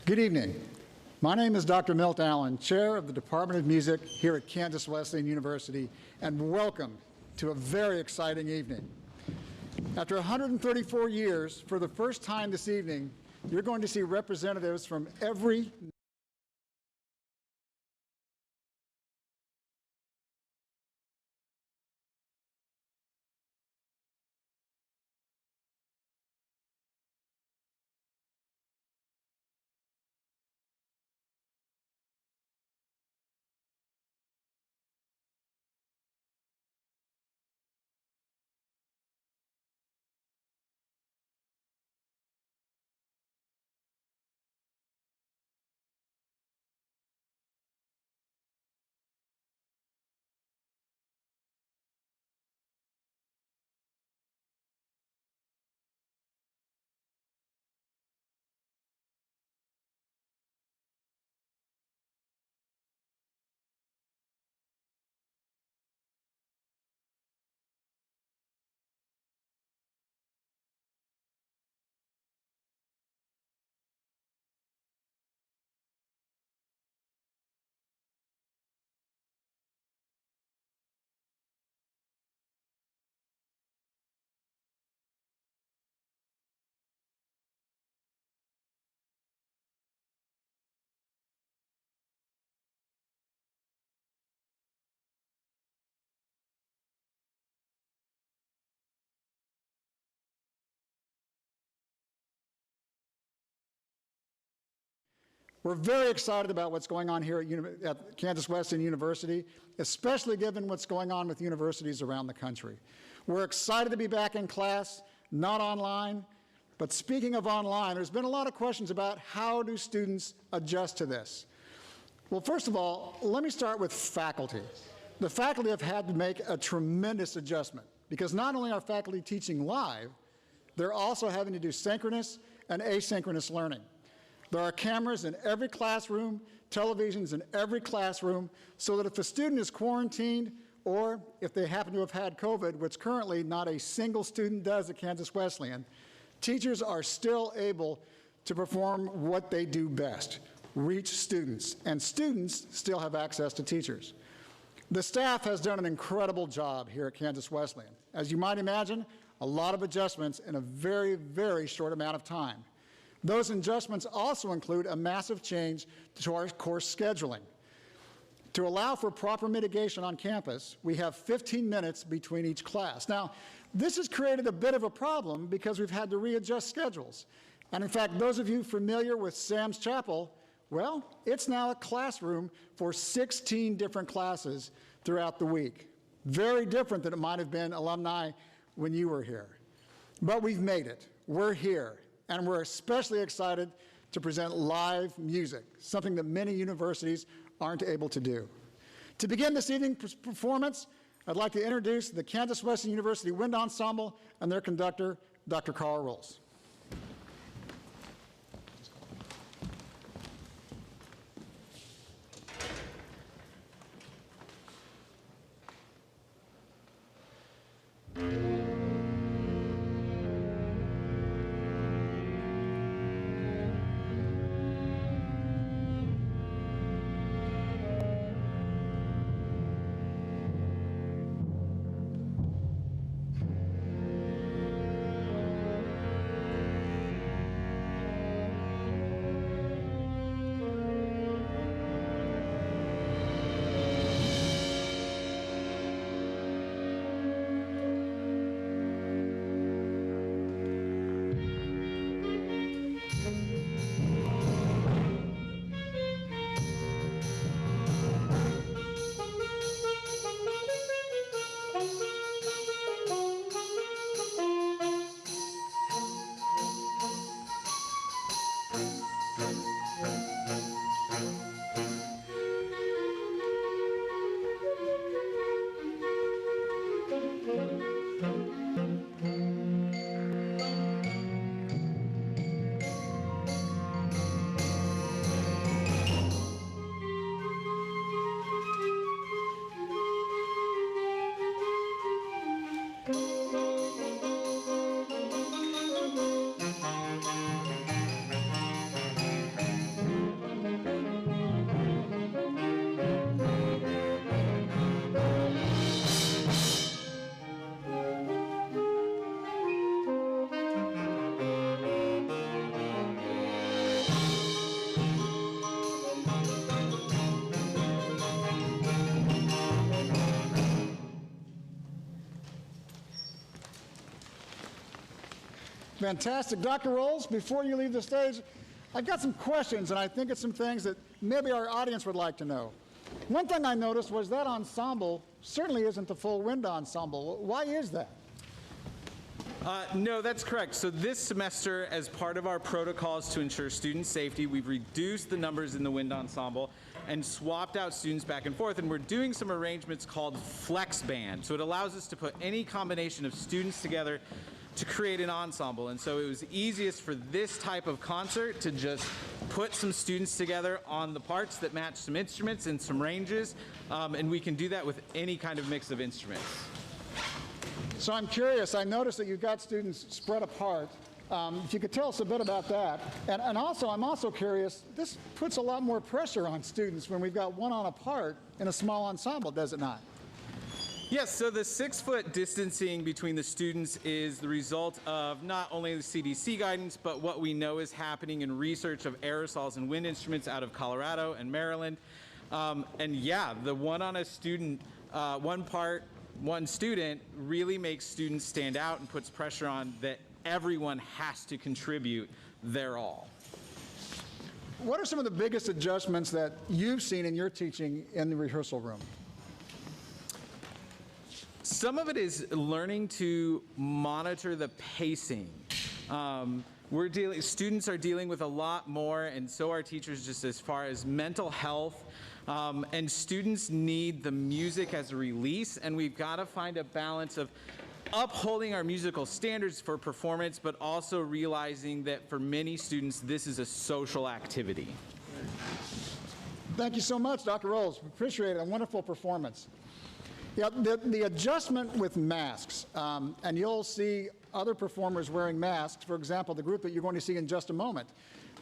Good evening. My name is Dr. Milt Allen, Chair of the Department of Music here at Kansas Wesleyan University, and welcome to a very exciting evening. After 134 years, for the first time this evening, you're going to see representatives from every We're very excited about what's going on here at Kansas Wesleyan University, especially given what's going on with universities around the country. We're excited to be back in class, not online, but speaking of online, there's been a lot of questions about how do students adjust to this. Well, first of all, let me start with faculty. The faculty have had to make a tremendous adjustment because not only are faculty teaching live, they're also having to do synchronous and asynchronous learning. There are cameras in every classroom, televisions in every classroom, so that if a student is quarantined or if they happen to have had COVID, which currently not a single student does at Kansas Wesleyan, teachers are still able to perform what they do best, reach students, and students still have access to teachers. The staff has done an incredible job here at Kansas Wesleyan. As you might imagine, a lot of adjustments in a very, very short amount of time. Those adjustments also include a massive change to our course scheduling. To allow for proper mitigation on campus, we have 15 minutes between each class. Now, this has created a bit of a problem because we've had to readjust schedules. And in fact, those of you familiar with Sam's Chapel, well, it's now a classroom for 16 different classes throughout the week. Very different than it might have been alumni when you were here. But we've made it. We're here. And we're especially excited to present live music, something that many universities aren't able to do. To begin this evening's performance, I'd like to introduce the Kansas Wesleyan University Wind Ensemble and their conductor, Dr. Chorale. Fantastic. Dr. Rolls, before you leave the stage, I've got some questions, and I think it's some things that maybe our audience would like to know. One thing I noticed was that ensemble certainly isn't the full wind ensemble. Why is that? No, that's correct. So this semester, as part of our protocols to ensure student safety, we've reduced the numbers in the wind ensemble and swapped out students back and forth, and we're doing some arrangements called flex band. So it allows us to put any combination of students together to create an ensemble. And so it was easiest for this type of concert to just put some students together on the parts that match some instruments and some ranges, and we can do that with any kind of mix of instruments. So I'm curious, I noticed that you've got students spread apart. If you could tell us a bit about that. And also, I'm also curious, this puts a lot more pressure on students when we've got one on a part in a small ensemble, does it not? Yes, so the 6-foot distancing between the students is the result of not only the CDC guidance, but what we know is happening in research of aerosols and wind instruments out of Colorado and Maryland. And yeah, the one on a student, one student really makes students stand out and puts pressure on that everyone has to contribute their all. What are some of the biggest adjustments that you've seen in your teaching in the rehearsal room? Some of it is learning to monitor the pacing. Students are dealing with a lot more, and so are teachers, just as far as mental health. And students need the music as a release, and we've got to find a balance of upholding our musical standards for performance, but also realizing that for many students, this is a social activity. Thank you so much, Dr. Rolls. Appreciate it. A wonderful performance. Yeah, the adjustment with masks, and you'll see other performers wearing masks, for example, the group that you're going to see in just a moment.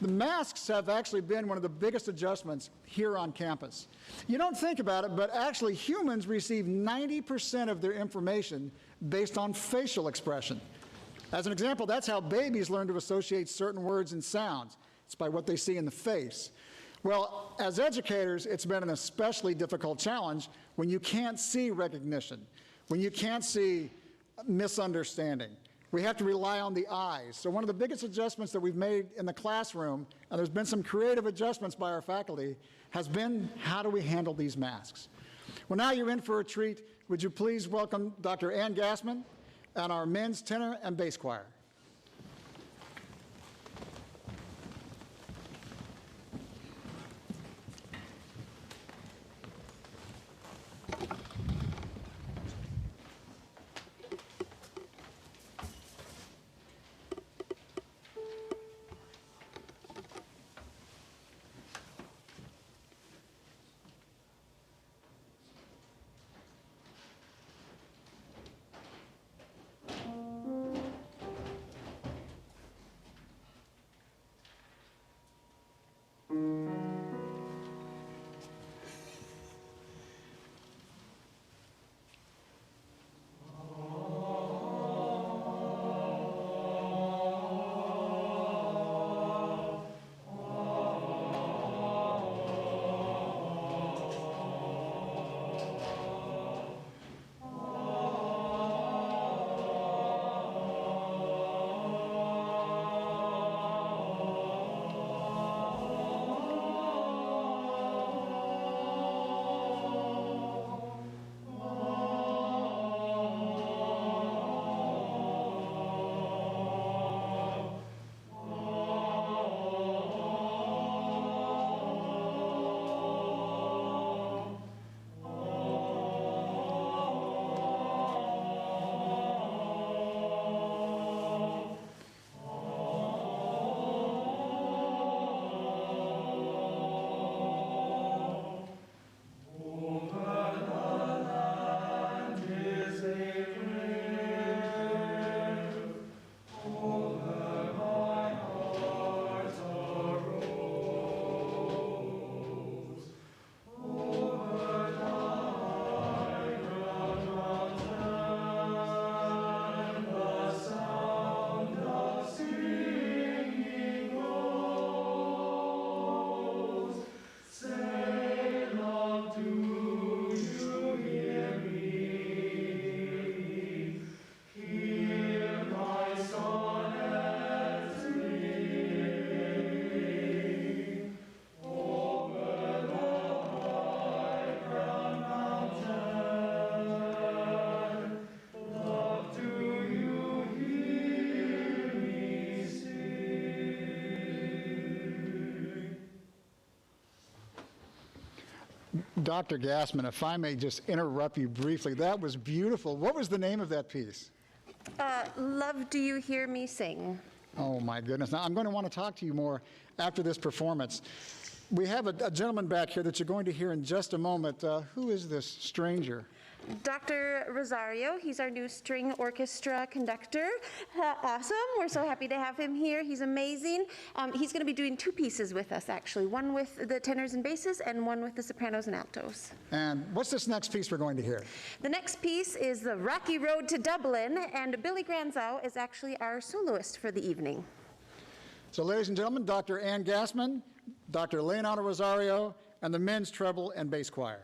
The masks have actually been one of the biggest adjustments here on campus. You don't think about it, but actually humans receive 90% of their information based on facial expression. As an example, that's how babies learn to associate certain words and sounds. It's by what they see in the face. Well, as educators, it's been an especially difficult challenge when you can't see recognition, when you can't see misunderstanding. We have to rely on the eyes. So one of the biggest adjustments that we've made in the classroom, and there's been some creative adjustments by our faculty, has been how do we handle these masks? Well, now you're in for a treat. Would you please welcome Dr. Ann Gassman and our men's tenor and bass choir. Dr. Gassman, if I may just interrupt you briefly, that was beautiful. What was the name of that piece? Love Do You Hear Me Sing? Oh my goodness. Now I'm going to want to talk to you more after this performance. We have a gentleman back here that you're going to hear in just a moment. Who is this stranger? Dr. Rosario, he's our new string orchestra conductor. Awesome, we're so happy to have him here. He's amazing. He's going to be doing two pieces with us, actually. One with the tenors and basses and one with the sopranos and altos. And what's this next piece we're going to hear? The next piece is The Rocky Road to Dublin, and Billy Granzow is actually our soloist for the evening. So ladies and gentlemen, Dr. Ann Gassman, Dr. Leonardo Rosario, and the men's treble and bass choir.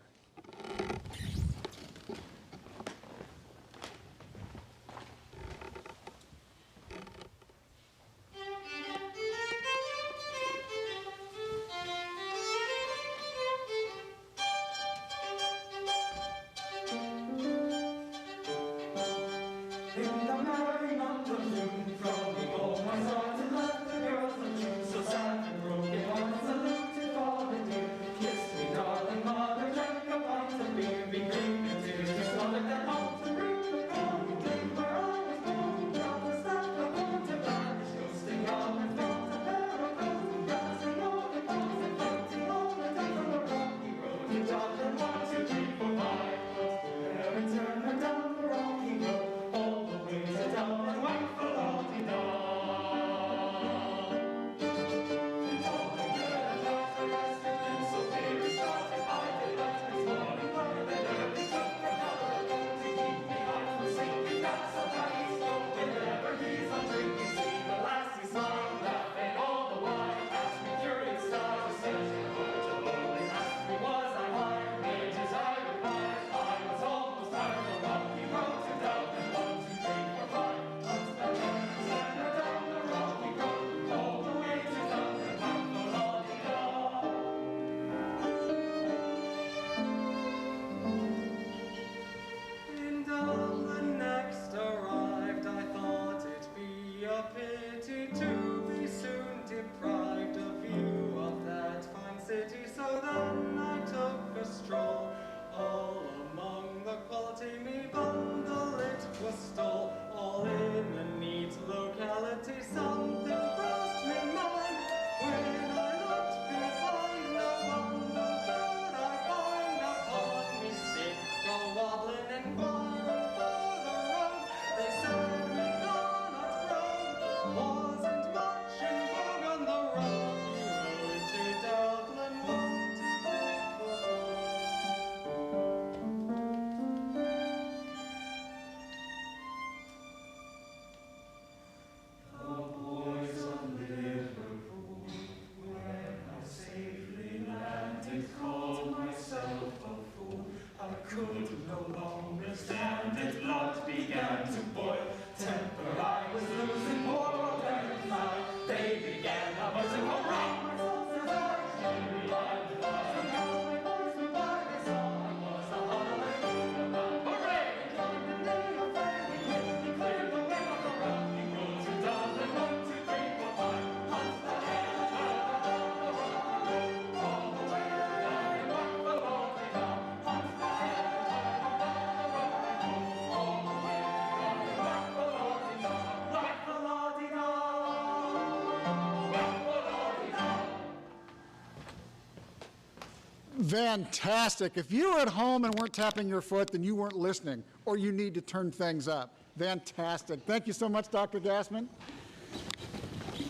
Fantastic. If you were at home and weren't tapping your foot, then you weren't listening, or you need to turn things up. Fantastic. Thank you so much, Dr. Gassman.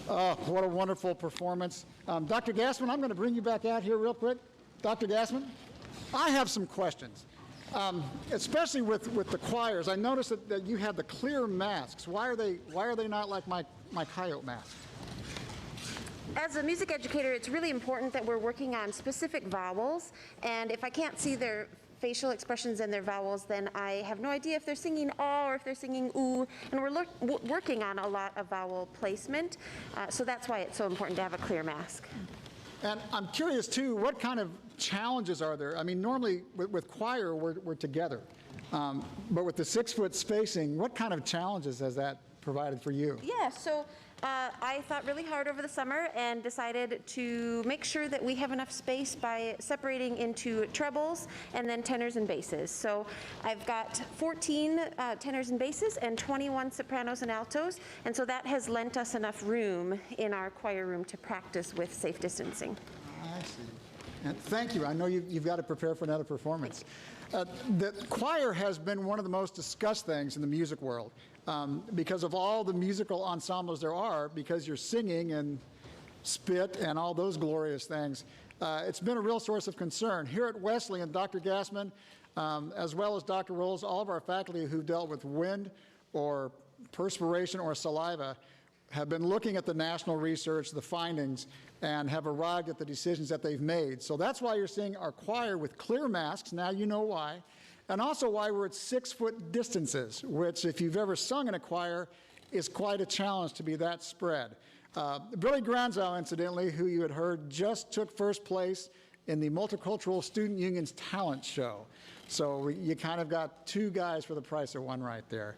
Oh, what a wonderful performance. Dr. Gassman, I'm going to bring you back out here real quick. Dr. Gassman, I have some questions, especially with the choirs. I noticed that you had the clear masks. Why are they not like my coyote mask? As a music educator, it's really important that we're working on specific vowels, and if I can't see their facial expressions and their vowels, then I have no idea if they're singing ah or if they're singing oo, and we're working on a lot of vowel placement, so that's why it's so important to have a clear mask. And I'm curious too, what kind of challenges are there? I mean, normally with choir, we're together, but with the 6-foot spacing, what kind of challenges has that provided for you. Yeah, so I thought really hard over the summer and decided to make sure that we have enough space by separating into trebles and then tenors and basses. So I've got 14 tenors and basses and 21 sopranos and altos, and so that has lent us enough room in our choir room to practice with safe distancing. I see. And thank you. I know you've got to prepare for another performance. The choir has been one of the most discussed things in the music world because of all the musical ensembles there are, because you're singing and spit and all those glorious things. It's been a real source of concern. Here at Wesleyan, Dr. Gassman, as well as Dr. Rolls, all of our faculty who've dealt with wind or perspiration or saliva have been looking at the national research, the findings, and have arrived at the decisions that they've made. So that's why you're seeing our choir with clear masks, now you know why, and also why we're at 6-foot distances, which if you've ever sung in a choir, is quite a challenge to be that spread. Billy Granzow, incidentally, who you had heard, just took first place in the Multicultural Student Union's talent show. So you kind of got two guys for the price of one right there.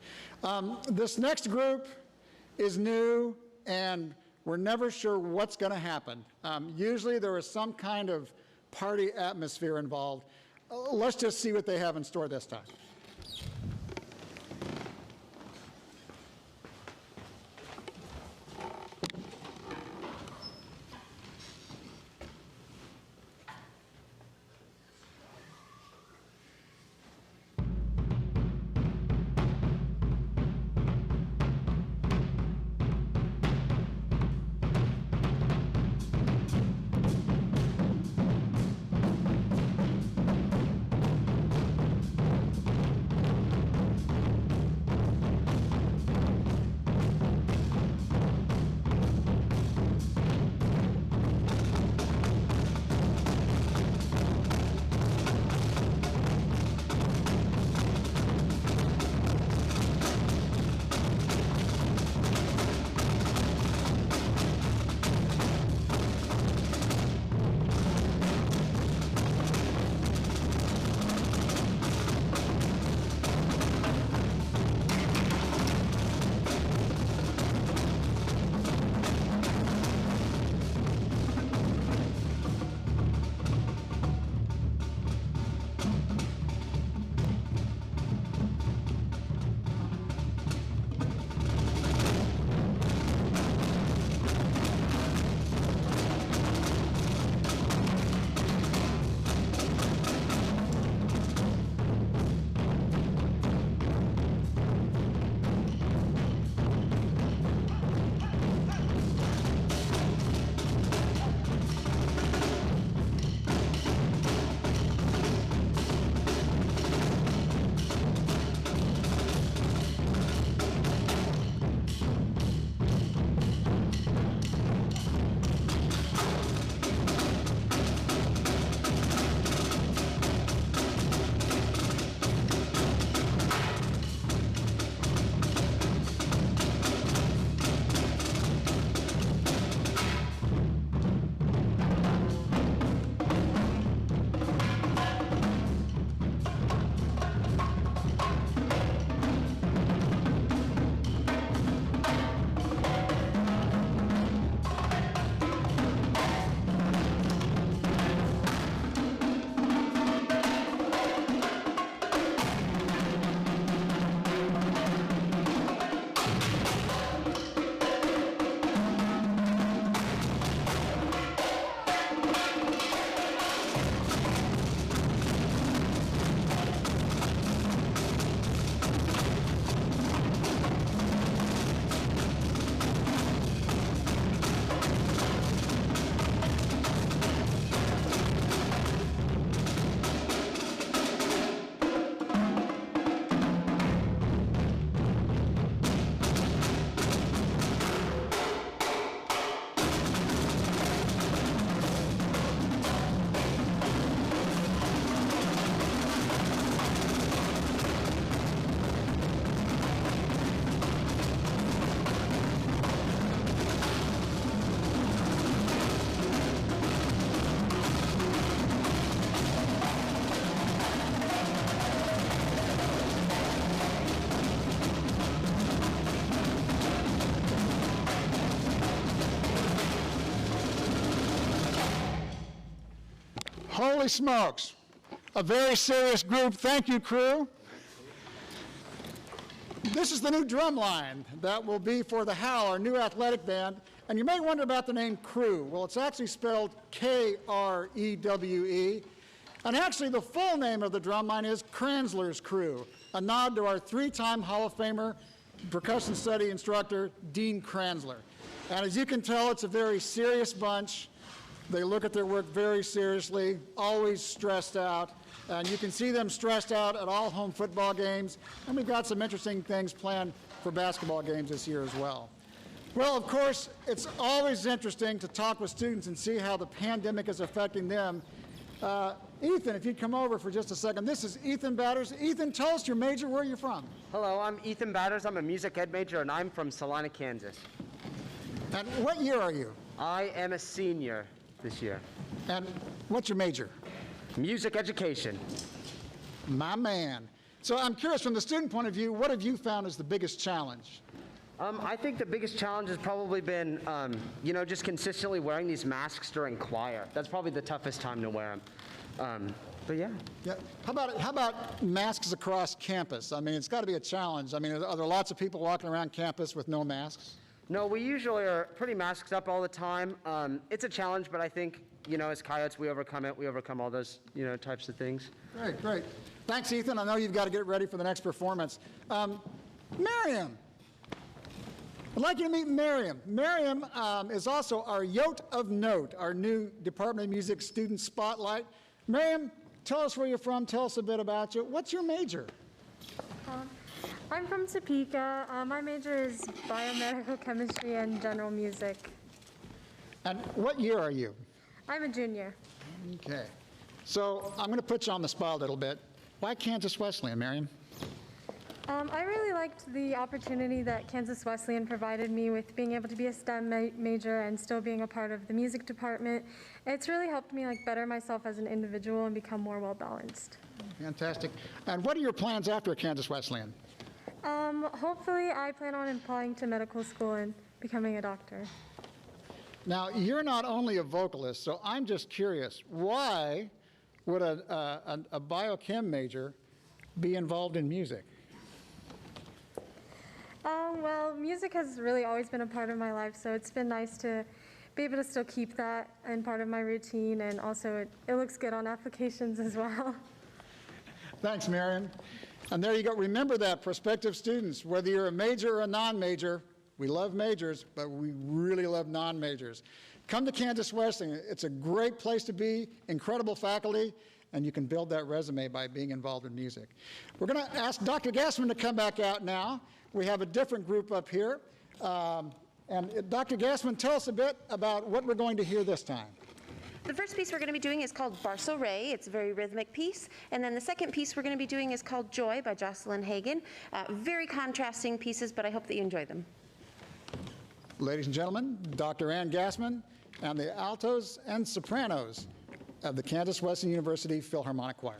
This next group is new, and we're never sure what's going to happen. Usually there is some kind of party atmosphere involved. Let's just see what they have in store this time. Holy smokes. A very serious group. Thank you, crew. This is the new drum line that will be for the Howl, our new athletic band. And you may wonder about the name crew. Well, it's actually spelled K-R-E-W-E. And actually, the full name of the drum line is Kranzler's Crew, a nod to our 3-time Hall of Famer, percussion study instructor, Dean Kranzler. And as you can tell, it's a very serious bunch. They look at their work very seriously, always stressed out. And you can see them stressed out at all home football games. And we've got some interesting things planned for basketball games this year as well. Well, of course, it's always interesting to talk with students and see how the pandemic is affecting them. Ethan, if you'd come over for just a second. This is Ethan Batters. Ethan, tell us your major, where you're from. Hello, I'm Ethan Batters. I'm a music ed major, and I'm from Salina, Kansas. And what year are you? I am a senior this year. And what's your major? Music education. My man. So I'm curious, from the student point of view, what have you found as the biggest challenge? I think the biggest challenge has probably been, just consistently wearing these masks during choir. That's probably the toughest time to wear them. But yeah. Yeah. How about masks across campus? I mean, it's got to be a challenge. I mean, are there lots of people walking around campus with no masks? No, we usually are pretty masked up all the time. It's a challenge, but I think, as coyotes, we overcome it. We overcome all those, types of things. Great, great. Thanks, Ethan. I know you've got to get ready for the next performance. Miriam. I'd like you to meet Miriam. Miriam is also our Yote of Note, our new Department of Music student spotlight. Miriam, tell us where you're from. Tell us a bit about you. What's your major? I'm from Topeka. My major is biomedical chemistry and general music. And what year are you? I'm a junior. Okay. So I'm going to put you on the spot a little bit. Why Kansas Wesleyan, Miriam? I really liked the opportunity that Kansas Wesleyan provided me with being able to be a STEM major and still being a part of the music department. It's really helped me better myself as an individual and become more well-balanced. Fantastic. And what are your plans after Kansas Wesleyan? Hopefully I plan on applying to medical school and becoming a doctor. Now, you're not only a vocalist, so I'm just curious, why would a biochem major be involved in music? Well, music has really always been a part of my life, so it's been nice to be able to still keep that in part of my routine, and also it looks good on applications as well. Thanks, Miriam. And there you go. Remember that, prospective students, whether you're a major or a non-major, we love majors, but we really love non-majors. Come to Kansas Wesleyan. It's a great place to be, incredible faculty, and you can build that resume by being involved in music. We're going to ask Dr. Gassman to come back out now. We have a different group up here. And Dr. Gassman, tell us a bit about what we're going to hear this time. The first piece we're going to be doing is called Barso Ray. It's a very rhythmic piece. And then the second piece we're going to be doing is called Joy by Jocelyn Hagan. Very contrasting pieces, but I hope that you enjoy them. Ladies and gentlemen, Dr. Ann Gassman and the altos and sopranos of the Kansas Wesleyan University Philharmonic Choir.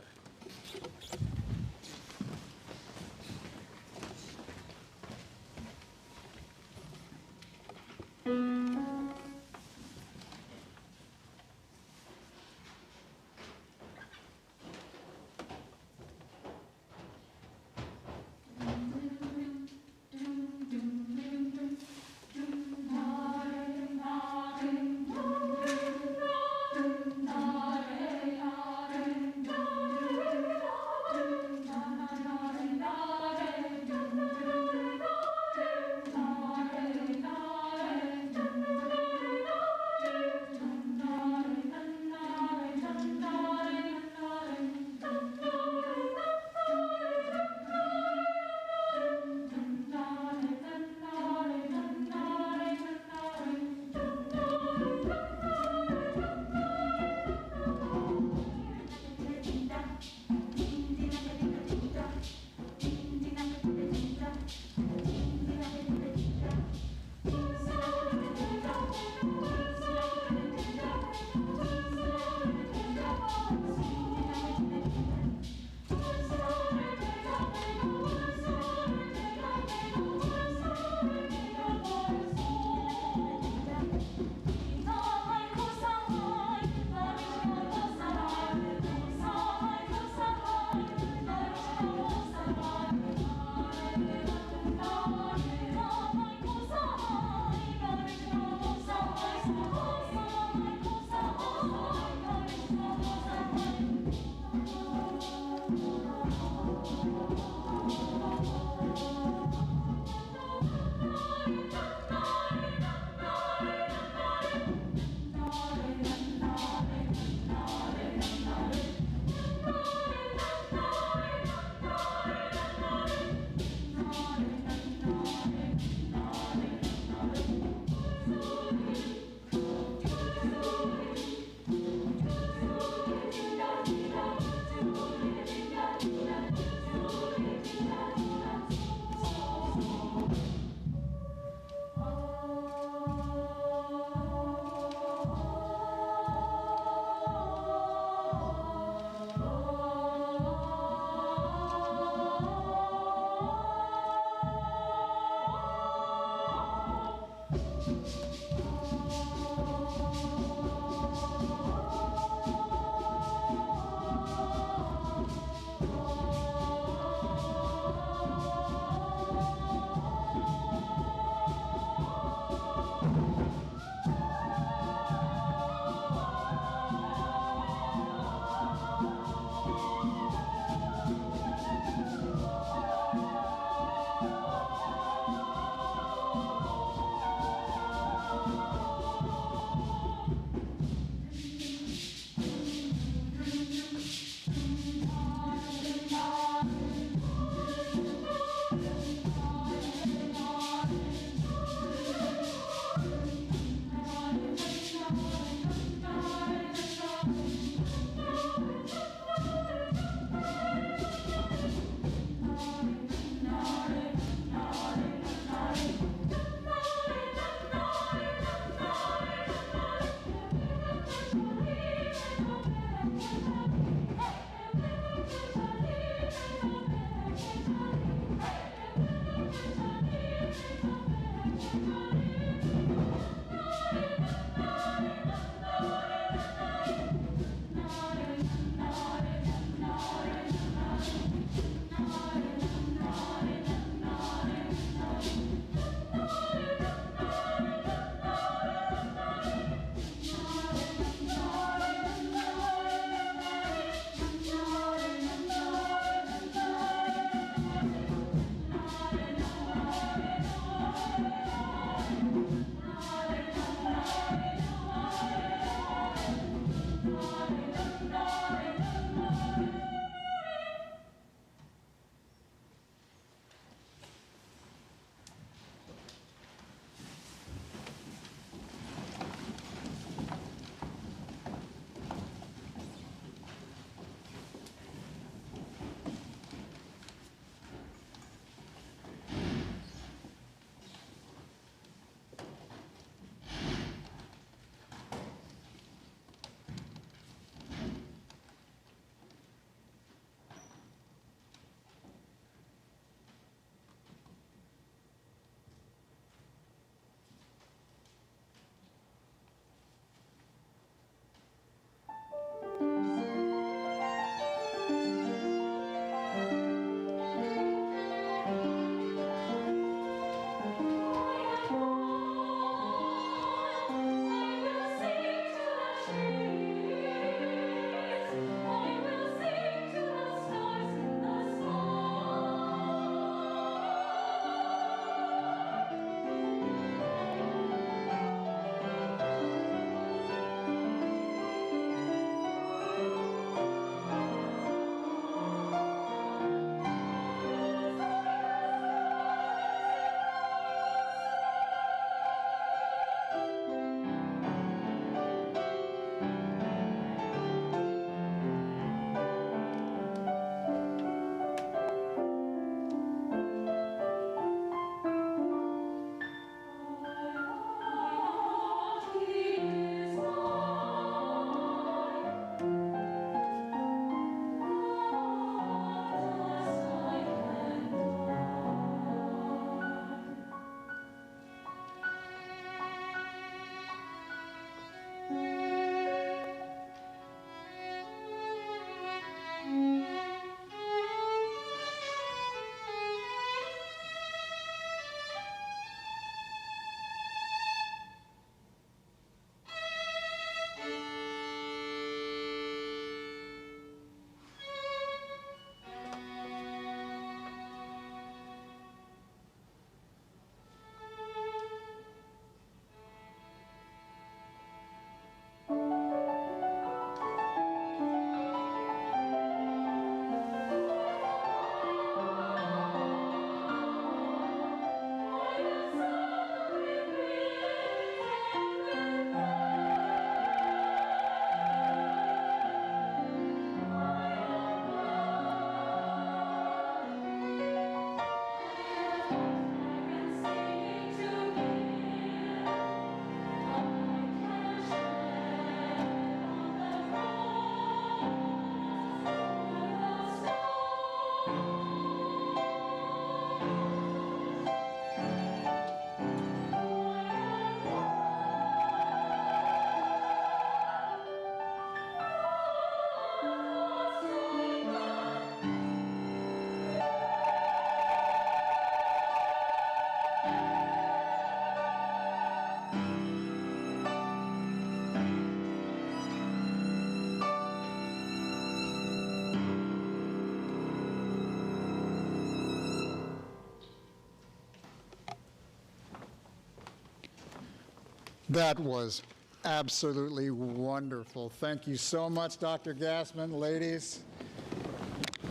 That was absolutely wonderful. Thank you so much, Dr. Gassman, ladies.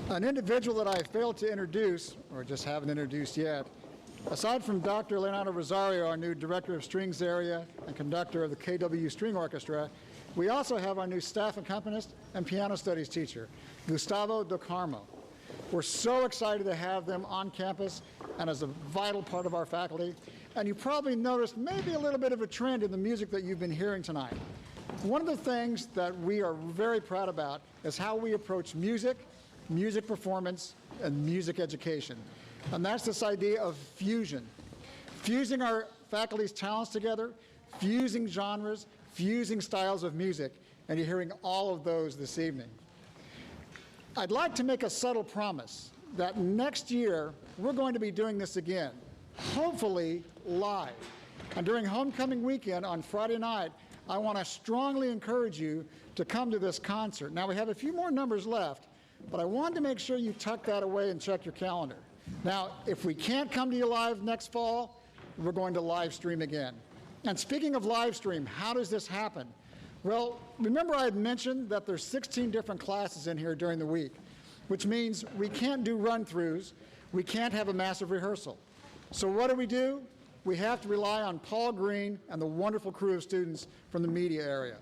An individual that I failed to introduce, or just haven't introduced yet, aside from Dr. Leonardo Rosario, our new Director of Strings Area and conductor of the KWU String Orchestra, we also have our new staff accompanist and piano studies teacher, Gustavo Do Carmo. We're so excited to have them on campus and as a vital part of our faculty. And you probably noticed maybe a little bit of a trend in the music that you've been hearing tonight. One of the things that we are very proud about is how we approach music, music performance, and music education. And that's this idea of fusion. Fusing our faculty's talents together, fusing genres, fusing styles of music, and you're hearing all of those this evening. I'd like to make a subtle promise that next year we're going to be doing this again, hopefully live. And during homecoming weekend on Friday night, I want to strongly encourage you to come to this concert. Now we have a few more numbers left, but I wanted to make sure you tuck that away and check your calendar. Now, if we can't come to you live next fall, we're going to live stream again. And speaking of live stream, how does this happen? Well, remember I had mentioned that there's 16 different classes in here during the week, which means we can't do run-throughs, we can't have a massive rehearsal. So what do? We have to rely on Paul Green and the wonderful crew of students from the media area.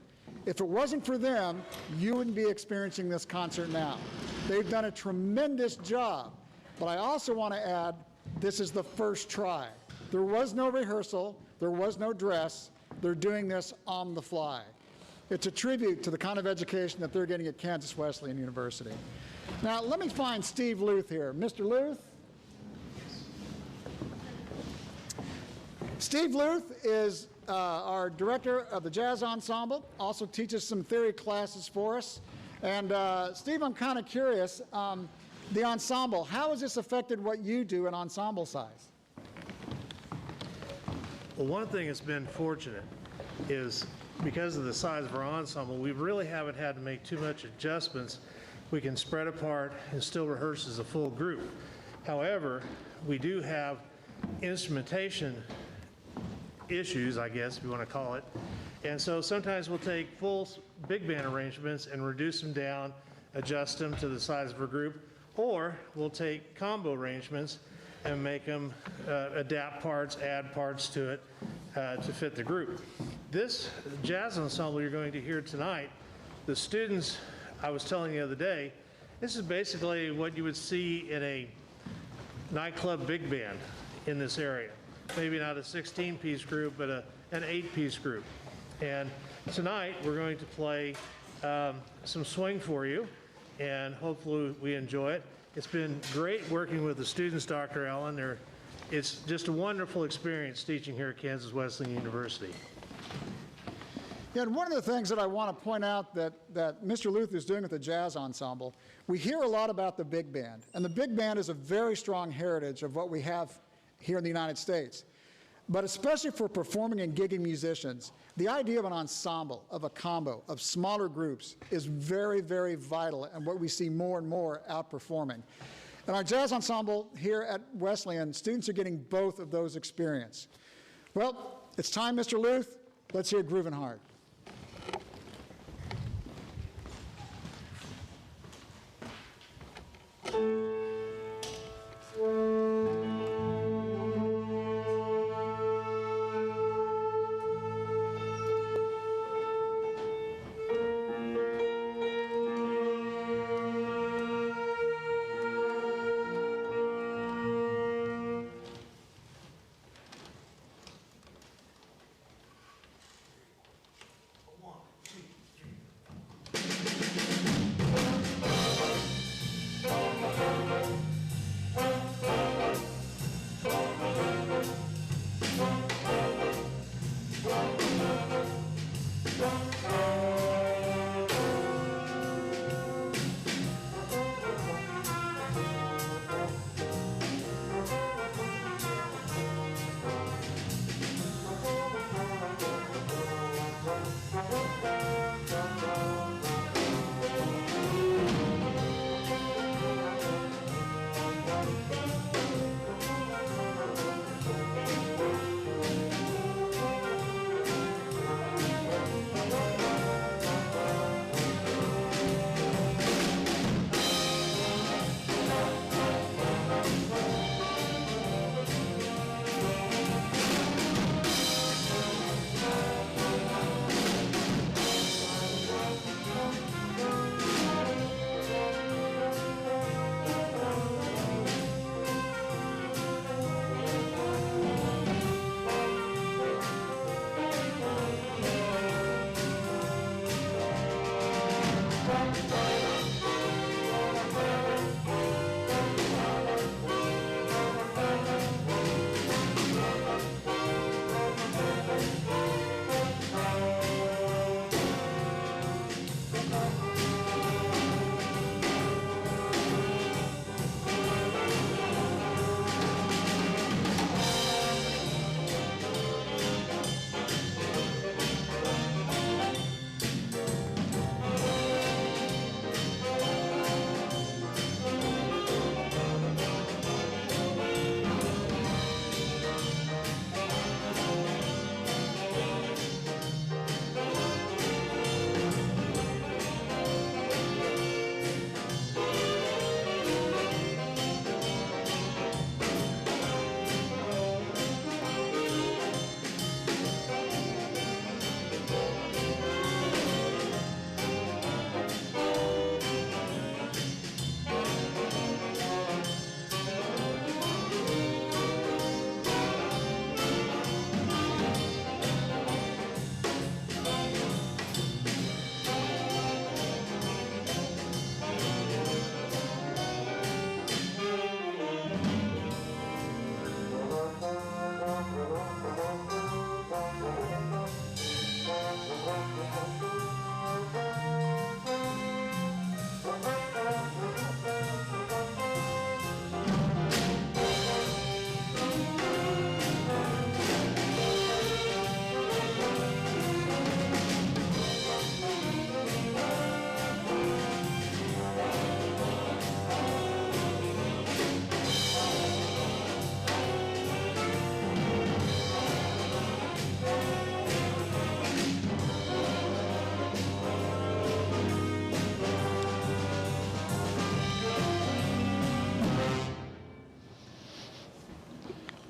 If it wasn't for them, you wouldn't be experiencing this concert now. They've done a tremendous job, but I also want to add, this is the first try. There was no rehearsal, there was no dress, they're doing this on the fly. It's a tribute to the kind of education that they're getting at Kansas Wesleyan University. Now, let me find Steve Luth here. Mr. Luth? Steve Luth is our director of the jazz ensemble, also teaches some theory classes for us. And Steve, I'm kind of curious, the ensemble, how has this affected what you do in ensemble size? Well, one thing that's been fortunate is because of the size of our ensemble, we really haven't had to make too much adjustments. We can spread apart and still rehearse as a full group. However, we do have instrumentation issues, I guess, if you want to call it. And so sometimes we'll take full big band arrangements and reduce them down, adjust them to the size of our group, or we'll take combo arrangements and make them adapt parts, add parts to it to fit the group. This jazz ensemble you're going to hear tonight, the students, I was telling you the other day, this is basically what you would see in a nightclub big band in this area. Maybe not a 16-piece group, but an 8-piece group. And tonight we're going to play some swing for you, and hopefully we enjoy it. It's been great working with the students, Dr. Allen. It's just a wonderful experience teaching here at Kansas Wesleyan University. Yeah, and one of the things that I want to point out that Mr. Luth is doing with the jazz ensemble, we hear a lot about the big band, and the big band is a very strong heritage of what we have here in the United States. But especially for performing and gigging musicians, the idea of an ensemble, of a combo, of smaller groups is very, very vital and what we see more and more outperforming. In our jazz ensemble here at Wesleyan, students are getting both of those experiences. Well, it's time, Mr. Luth. Let's hear Groovin' Hard.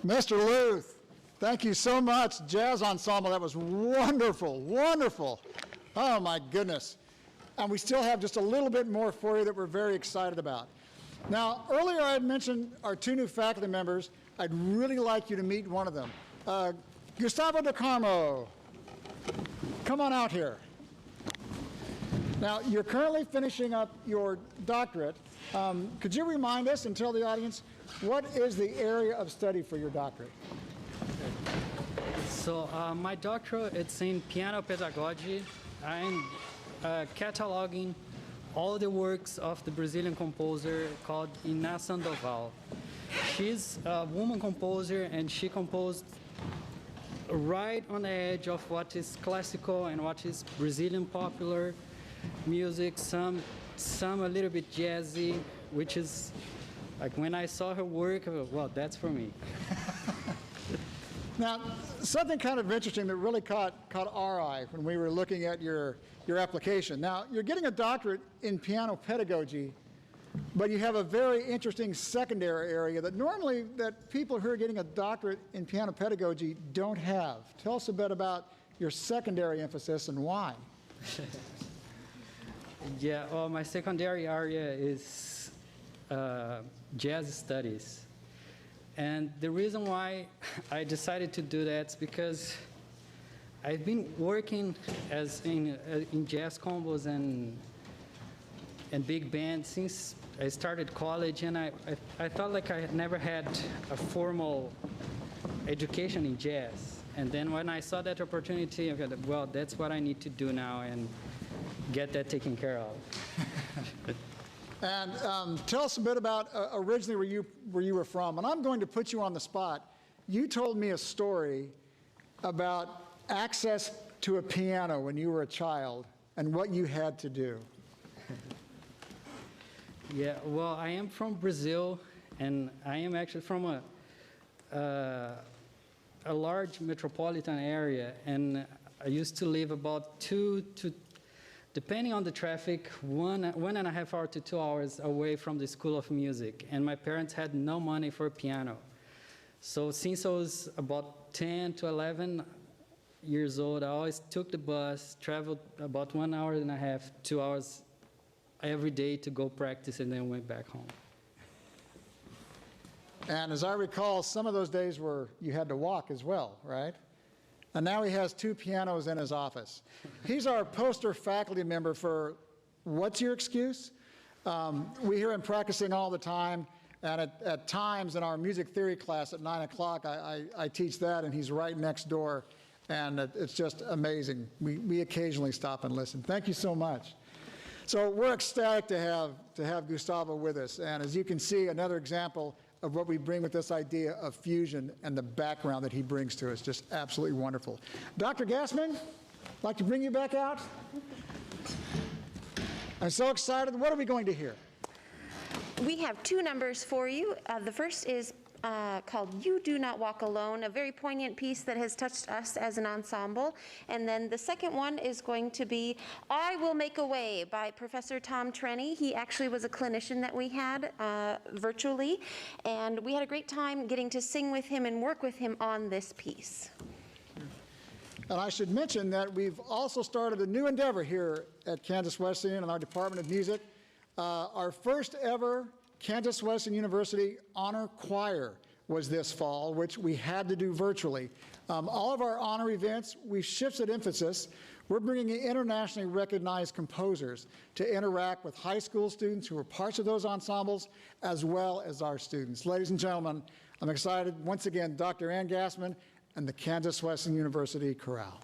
Mr. Luth, thank you so much. Jazz ensemble, that was wonderful, wonderful. Oh my goodness. And we still have just a little bit more for you that we're very excited about. Now, earlier I had mentioned our 2 new faculty members. I'd really like you to meet one of them. Gustavo De Carmo, come on out here. Now, you're currently finishing up your doctorate. Could you remind us and tell the audience, what is the area of study for your doctorate? So my doctorate, it's in piano pedagogy. I'm cataloging all the works of the Brazilian composer called Iná Sandoval. She's a woman composer, and she composed right on the edge of what is classical and what is Brazilian popular music, some a little bit jazzy, which is like when I saw her work, I thought, well, that's for me. Now, something kind of interesting that really caught our eye when we were looking at your application. Now, you're getting a doctorate in piano pedagogy, but you have a very interesting secondary area that normally that people who are getting a doctorate in piano pedagogy don't have. Tell us a bit about your secondary emphasis and why. Yeah, well, my secondary area is jazz studies. And the reason why I decided to do that is because I've been working in jazz combos and big bands since I started college, and I felt like I had never had a formal education in jazz. And then when I saw that opportunity, I thought, well, that's what I need to do now and get that taken care of. And tell us a bit about originally where you were from. And I'm going to put you on the spot. You told me a story about access to a piano when you were a child and what you had to do. Yeah, well, I am from Brazil, and I am actually from a large metropolitan area, and I used to live about depending on the traffic, 1.5 hours to 2 hours away from the School of Music, and my parents had no money for a piano. So since I was about 10 to 11 years old, I always took the bus, traveled about 1.5 hours, 2 hours every day to go practice, and then went back home. And as I recall, some of those days were you had to walk as well, right? And now he has 2 pianos in his office. He's our poster faculty member for What's Your Excuse? We hear him practicing all the time, and at times in our music theory class at 9 o'clock, I teach that, and he's right next door, and it's just amazing. We occasionally stop and listen. Thank you so much. So we're ecstatic to have Gustavo with us, and as you can see, another example of what we bring with this idea of fusion and the background that he brings to us. Just absolutely wonderful. Dr. Gassman, I'd like to bring you back out. I'm so excited. What are we going to hear? We have 2 numbers for you. The first is called You Do Not Walk Alone, a very poignant piece that has touched us as an ensemble. And then the second one is going to be I Will Make a Way by Professor Tom Trenny. He actually was a clinician that we had virtually, and we had a great time getting to sing with him and work with him on this piece. And I should mention that we've also started a new endeavor here at Kansas Wesleyan in our Department of Music. Our first ever Kansas Wesleyan University Honor Choir was this fall, which we had to do virtually. All of our honor events, we've shifted emphasis. We're bringing in internationally recognized composers to interact with high school students who are parts of those ensembles, as well as our students. Ladies and gentlemen, I'm excited, once again, Dr. Ann Gassman and the Kansas Wesleyan University Chorale.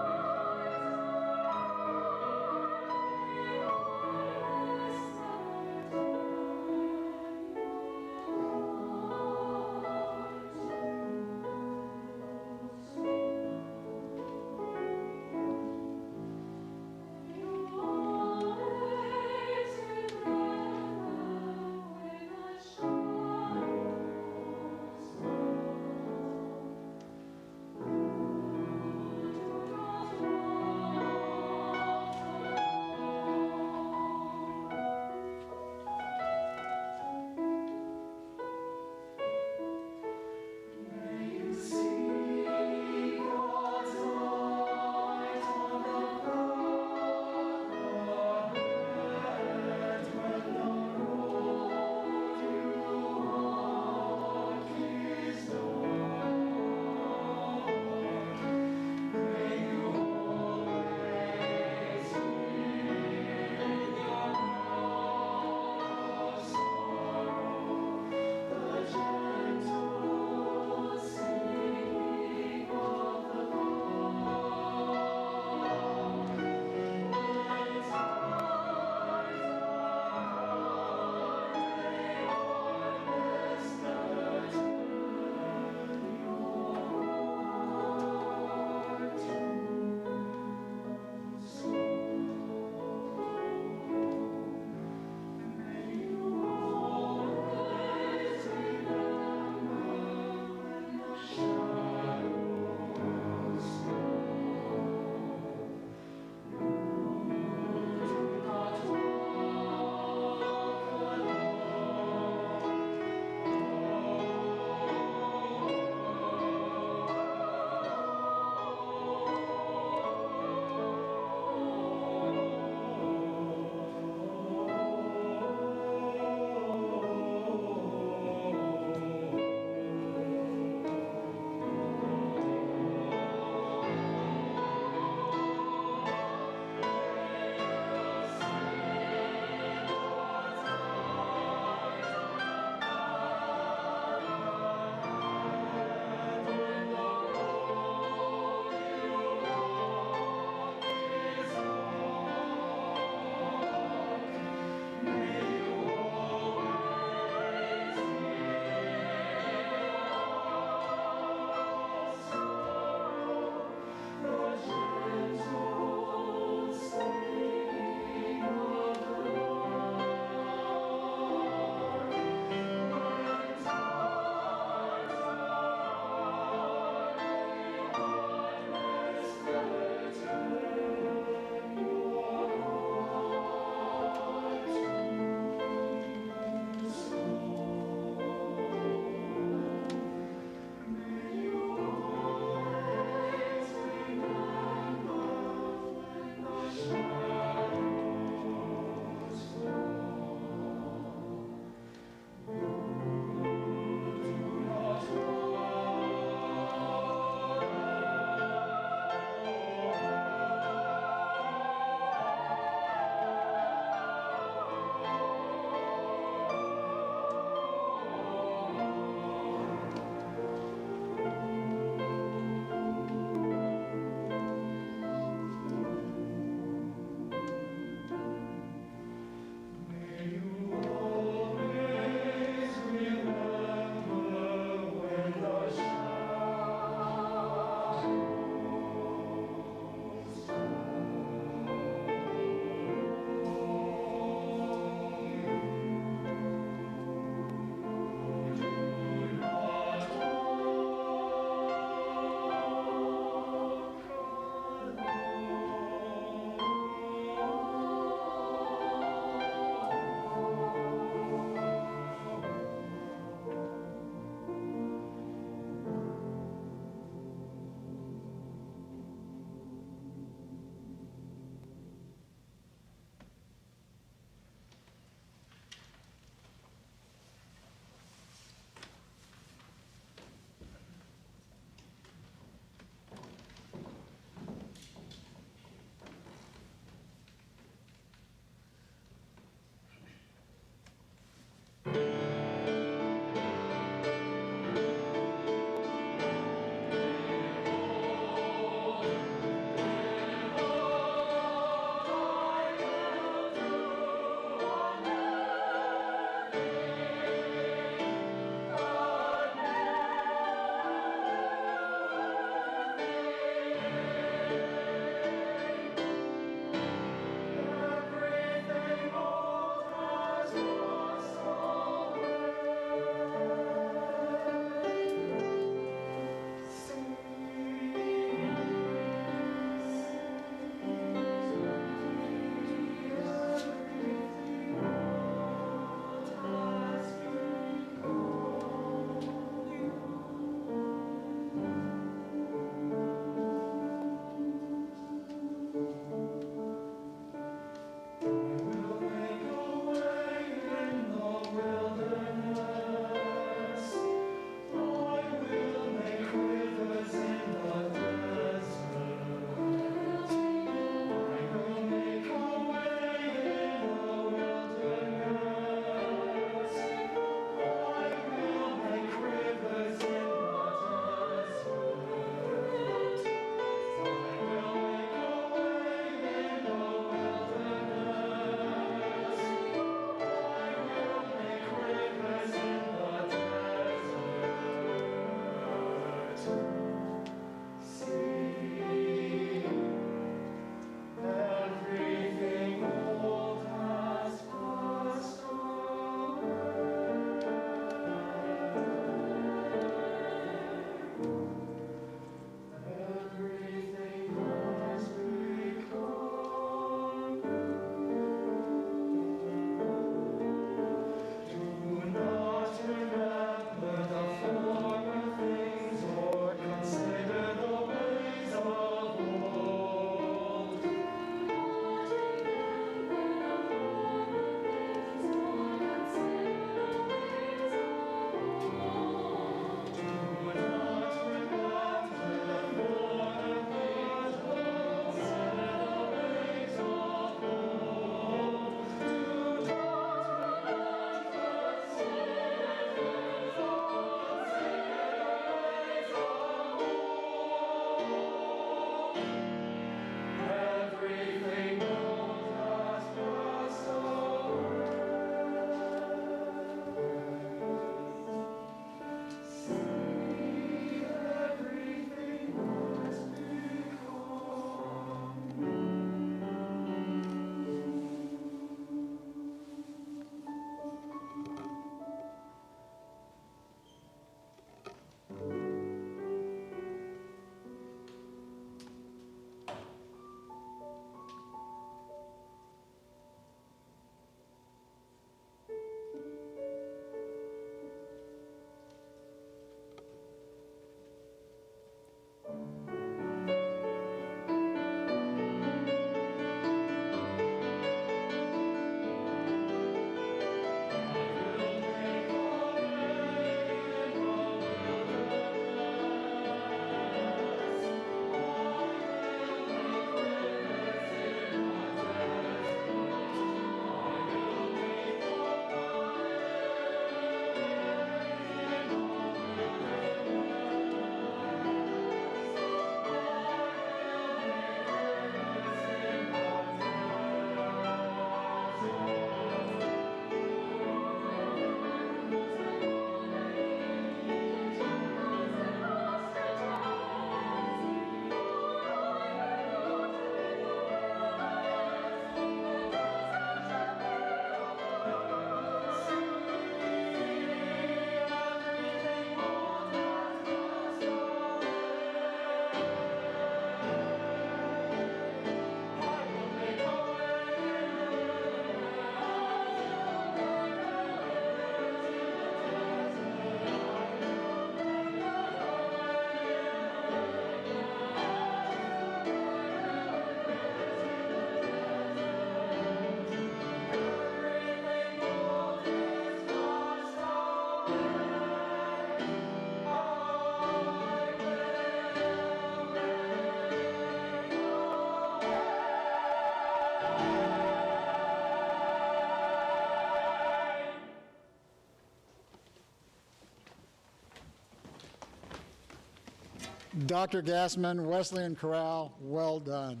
Dr. Gassman, Wesleyan Chorale, well done.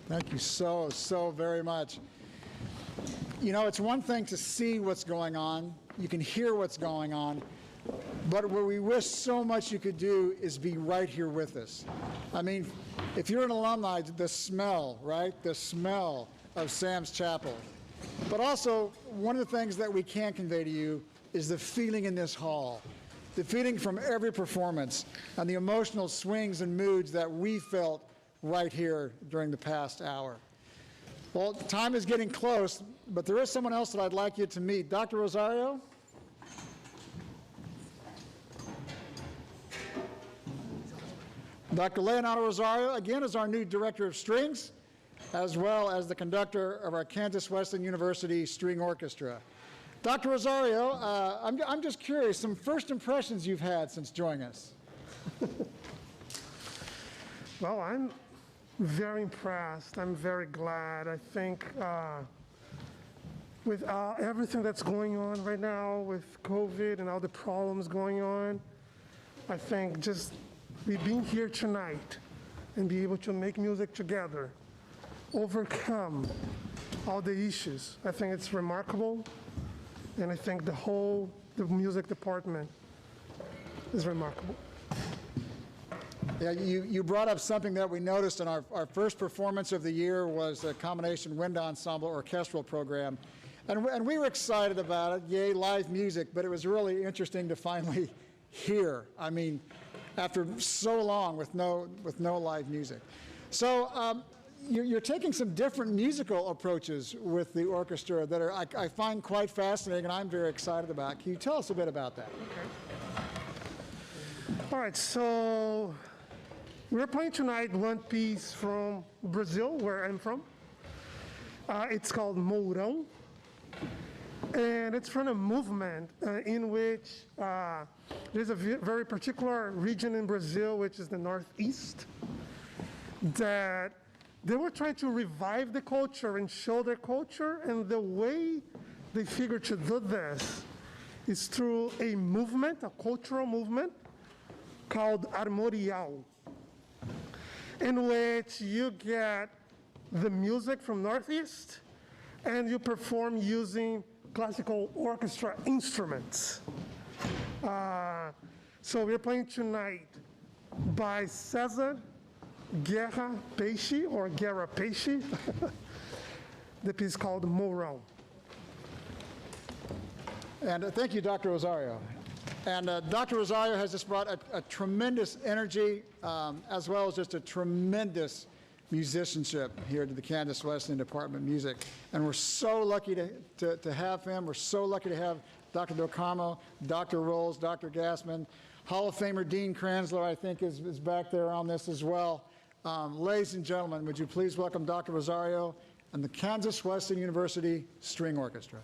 Thank you so, so very much. You know, it's one thing to see what's going on. You can hear what's going on. But what we wish so much you could do is be right here with us. I mean, if you're an alumni, the smell, right? The smell of Sam's Chapel. But also, one of the things that we can convey to you is the feeling in this hall. The feeling from every performance and the emotional swings and moods that we felt right here during the past hour. Well, time is getting close, but there is someone else that I'd like you to meet. Dr. Rosario? Dr. Leonardo Rosario, again, is our new director of strings, as well as the conductor of our Kansas Wesleyan University String Orchestra. Dr. Rosario, I'm just curious, some first impressions you've had since joining us. Well, I'm very impressed. I'm very glad. I think with everything that's going on right now with COVID and all the problems going on, I think just being here tonight and be able to make music together, overcome all the issues, I think it's remarkable. And I think the music department is remarkable. Yeah, you brought up something that we noticed in our first performance of the year was a combination wind ensemble orchestral program. And we were excited about it, yay, live music, but it was really interesting to finally hear. I mean, after so long with no live music. So you're taking some different musical approaches with the orchestra that I find quite fascinating and I'm very excited about. Can you tell us a bit about that? Okay. All right, so we're playing tonight one piece from Brazil, where I'm from. It's called Mourão, and it's from a movement in which there's a very particular region in Brazil, which is the Northeast, that they were trying to revive the culture and show their culture, and the way they figured to do this is through a movement, a cultural movement, called armorial, in which you get the music from Northeast and you perform using classical orchestra instruments. So we're playing tonight by César Guerra Peixe, or Guerra Peixe, the piece called Mourão. And thank you, Dr. Rosario. And Dr. Rosario has just brought a tremendous energy, as well as just a tremendous musicianship here to the Kansas Wesleyan Department of Music. And we're so lucky to have him. We're so lucky to have Dr. Del Carmo, Dr. Rolls, Dr. Gassman. Hall of Famer Dean Kranzler, I think, is back there on this as well. Ladies and gentlemen, would you please welcome Dr. Rosario and the Kansas Wesleyan University String Orchestra.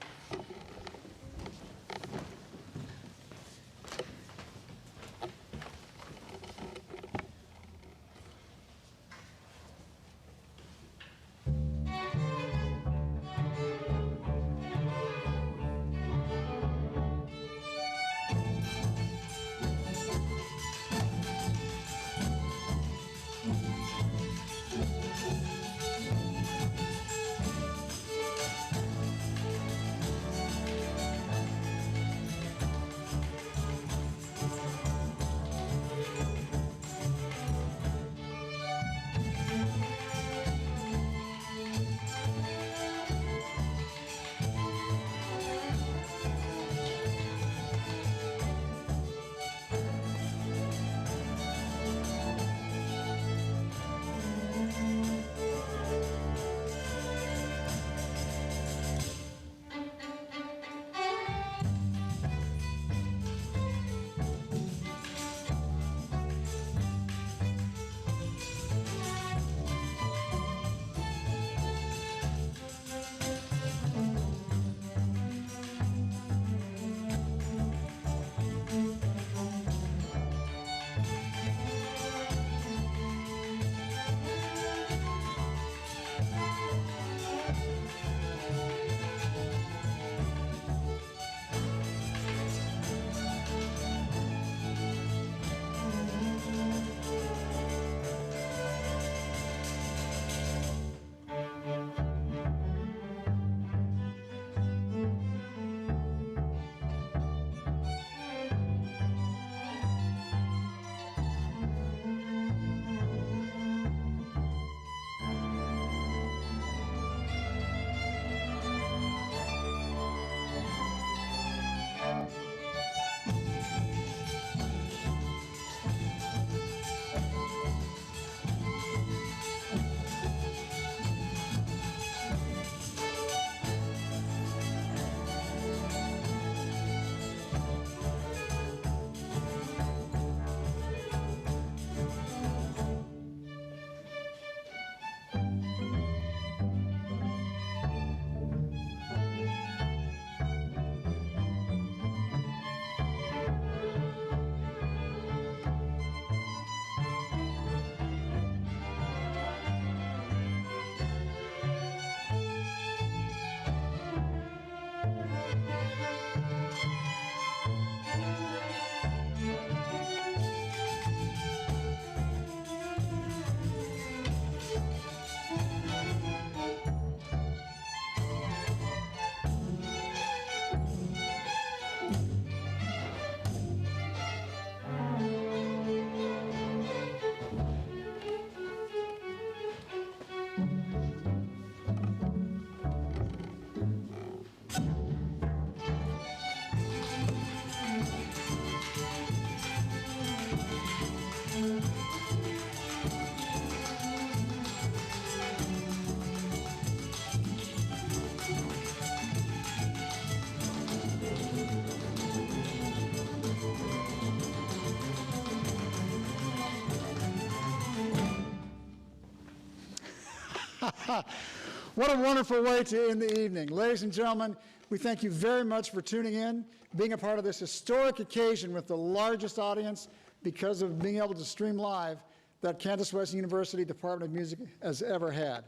What a wonderful way to end the evening. Ladies and gentlemen, we thank you very much for tuning in, being a part of this historic occasion with the largest audience because of being able to stream live that Kansas Wesleyan University Department of Music has ever had.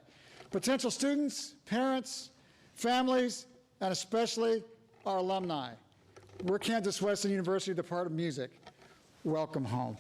Potential students, parents, families, and especially our alumni. We're Kansas Wesleyan University Department of Music. Welcome home.